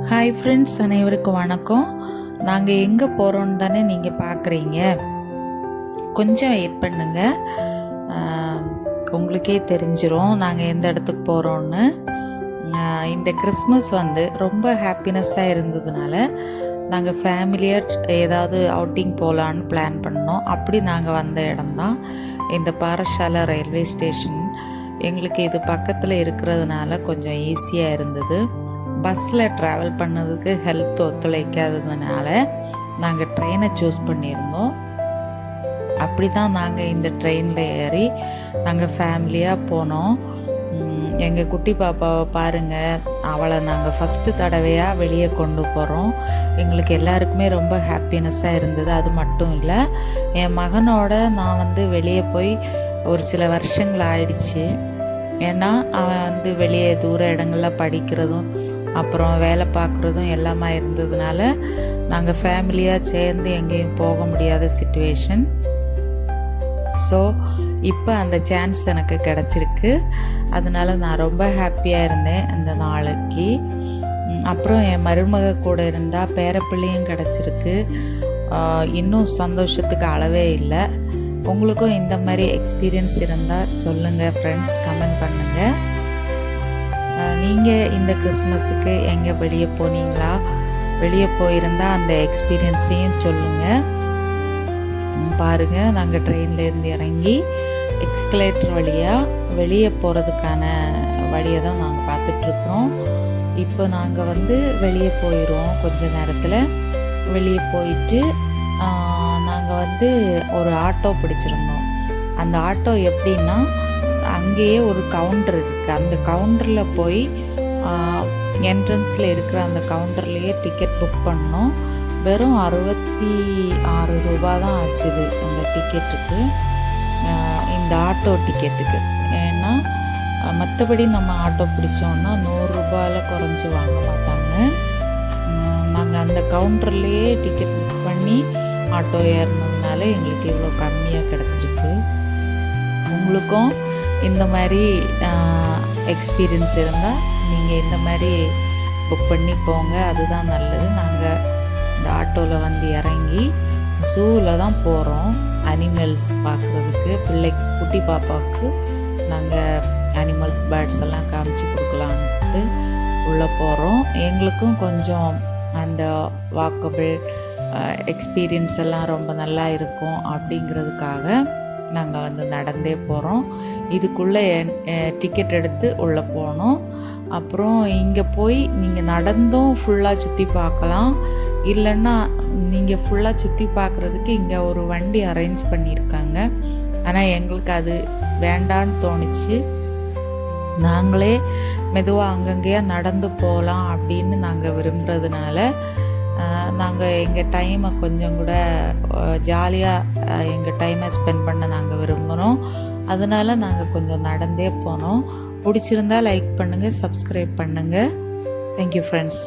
Hi friends, அனைவருக்கும் வணக்கம். நாங்கள் எங்கே போகிறோன்னு தானே நீங்கள் பார்க்குறீங்க. கொஞ்சம் வெயிட் பண்ணுங்க, உங்களுக்கே தெரிஞ்சிரும் நாங்கள் எந்த இடத்துக்கு போகிறோன்னு. இந்த கிறிஸ்மஸ் ரொம்ப ஹாப்பினஸ்ஸாக இருந்ததுனால நாங்கள் ஃபேமிலியாக ஏதாவது அவுட்டிங் போகலான்னு பிளான் பண்ணோம். அப்படி நாங்கள் வந்த இடம்தான் இந்த பாரசாலை ரயில்வே ஸ்டேஷன். எங்களுக்கு இது பக்கத்தில் இருக்கிறதுனால கொஞ்சம் ஈஸியாக இருந்தது. பஸ்ஸில் ட்ராவல் பண்ணதுக்கு ஹெல்த் ஒத்துழைக்காததுனால நாங்கள் ட்ரெயினை சூஸ் பண்ணியிருந்தோம். அப்படி தான் நாங்கள் இந்த ட்ரெயினில் ஏறி நாங்கள் ஃபேமிலியாக போனோம். எங்கள் குட்டி பாப்பாவை பாருங்கள், அவளை நாங்கள் ஃபஸ்ட்டு தடவையாக வெளியே கொண்டு போகிறோம். எங்களுக்கு எல்லாருக்குமே ரொம்ப ஹாப்பினஸ்ஸாக இருந்தது. அது மட்டும் இல்லை, என் மகனோட நான் வெளியே போய் ஒரு சில வருஷங்கள் ஆயிடுச்சு. ஏன்னா அவன் வெளியே தூர இடங்களில் படிக்கிறதும் அப்புறம் வேலை பார்க்குறதும் எல்லாமே இருந்ததுனால நாங்கள் ஃபேமிலியாக சேர்ந்து எங்கேயும் போக முடியாத சிச்சுவேஷன். ஸோ இப்போ அந்த சான்ஸ் எனக்கு கிடச்சிருக்கு. அதனால நான் ரொம்ப ஹாப்பியாக இருந்தேன் அந்த நாளைக்கு. அப்புறம் என் மருமக கூட இருந்தால் பேரப்பிள்ளையும் கிடச்சிருக்கு. இன்னும் சந்தோஷத்துக்கு அளவே இல்லை. உங்களுக்கும் இந்த மாதிரி எக்ஸ்பீரியன்ஸ் இருந்தால் சொல்லுங்கள் ஃப்ரெண்ட்ஸ், கமெண்ட் பண்ணுங்கள். நீங்கள் இந்த கிறிஸ்மஸுக்கு எங்கே வெளியே போனீங்களா? வெளியே போயிருந்தால் அந்த எக்ஸ்பீரியன்ஸையும் சொல்லுங்கள். பாருங்கள், நாங்கள் ட்ரெயின்லேருந்து இறங்கி எக்ஸ்கலேட்டர் வழியாக வெளியே போகிறதுக்கான வழியை தான் நாங்கள் பார்த்துட்ருக்குறோம். இப்போ நாங்கள் வெளியே போயிடுவோம். கொஞ்ச நேரத்தில் வெளியே போயிட்டு நாங்கள் ஒரு ஆட்டோ பிடிச்சிருந்தோம். அந்த ஆட்டோ எப்படின்னா, அங்கேயே ஒரு கவுண்டர் இருக்குது. அந்த கவுண்டரில் போய் என்ட்ரன்ஸில் இருக்கிற அந்த கவுண்டர்லேயே டிக்கெட் புக் பண்ணோம். வெறும் 66 ரூபா தான் ஆச்சுது அந்த டிக்கெட்டுக்கு, இந்த ஆட்டோ டிக்கெட்டுக்கு. ஏன்னா மற்றபடி நம்ம ஆட்டோ பிடிச்சோன்னா 100 ரூபாயில் குறைஞ்சி வாங்க மாட்டாங்க. நாங்கள் அந்த கவுண்டர்லேயே டிக்கெட் புக் பண்ணி ஆட்டோ ஏறினதுனால எங்களுக்கு இவ்வளோ கம்மியாக கிடச்சிருக்கு. உங்களுக்கும் இந்த மாதிரி எக்ஸ்பீரியன்ஸ் இருந்தால் நீங்கள் இந்த மாதிரி புக் பண்ணி போங்க, அதுதான் நல்லது. நாங்கள் இந்த ஆட்டோவில் இறங்கி ஜூவில் தான் போகிறோம் அனிமல்ஸ் பார்க்குறதுக்கு. குட்டி பாப்பாவுக்கு நாங்கள் அனிமல்ஸ், பேர்ட்ஸ் எல்லாம் காமிச்சு கொடுக்கலான்ட்டு உள்ளே போகிறோம். எங்களுக்கும் கொஞ்சம் அந்த வாக்கபிள் எக்ஸ்பீரியன்ஸ் எல்லாம் ரொம்ப நல்லா இருக்கும் அப்படிங்கிறதுக்காக நாங்கள் நடந்தே போகிறோம். இதுக்குள்ளே டிக்கெட் எடுத்து உள்ளே போனோம். அப்புறம் இங்கே போய் நீங்கள் நடந்தும் ஃபுல்லாக சுற்றி பார்க்கலாம். இல்லைன்னா நீங்கள் ஃபுல்லாக சுற்றி பார்க்குறதுக்கு இங்கே ஒரு வண்டி அரேஞ்ச் பண்ணியிருக்காங்க. ஆனால் எங்களுக்கு அது வேண்டான்னு தோணுச்சு. நாங்களே மெதுவாக அங்கங்கேயே நடந்து போகலாம் அப்படின்னு நாங்கள் விரும்புகிறதுனால நாங்கள் எங்கள் டைமை கொஞ்சம் கூட ஜாலியாக எங்கள் டைமை ஸ்பெண்ட் பண்ண நாங்கள் விரும்புகிறோம். அதனால நாங்கள் கொஞ்சம் நடந்தே போனோம். பிடிச்சிருந்தா லைக் பண்ணுங்கள், சப்ஸ்கிரைப் பண்ணுங்கள். Thank you friends.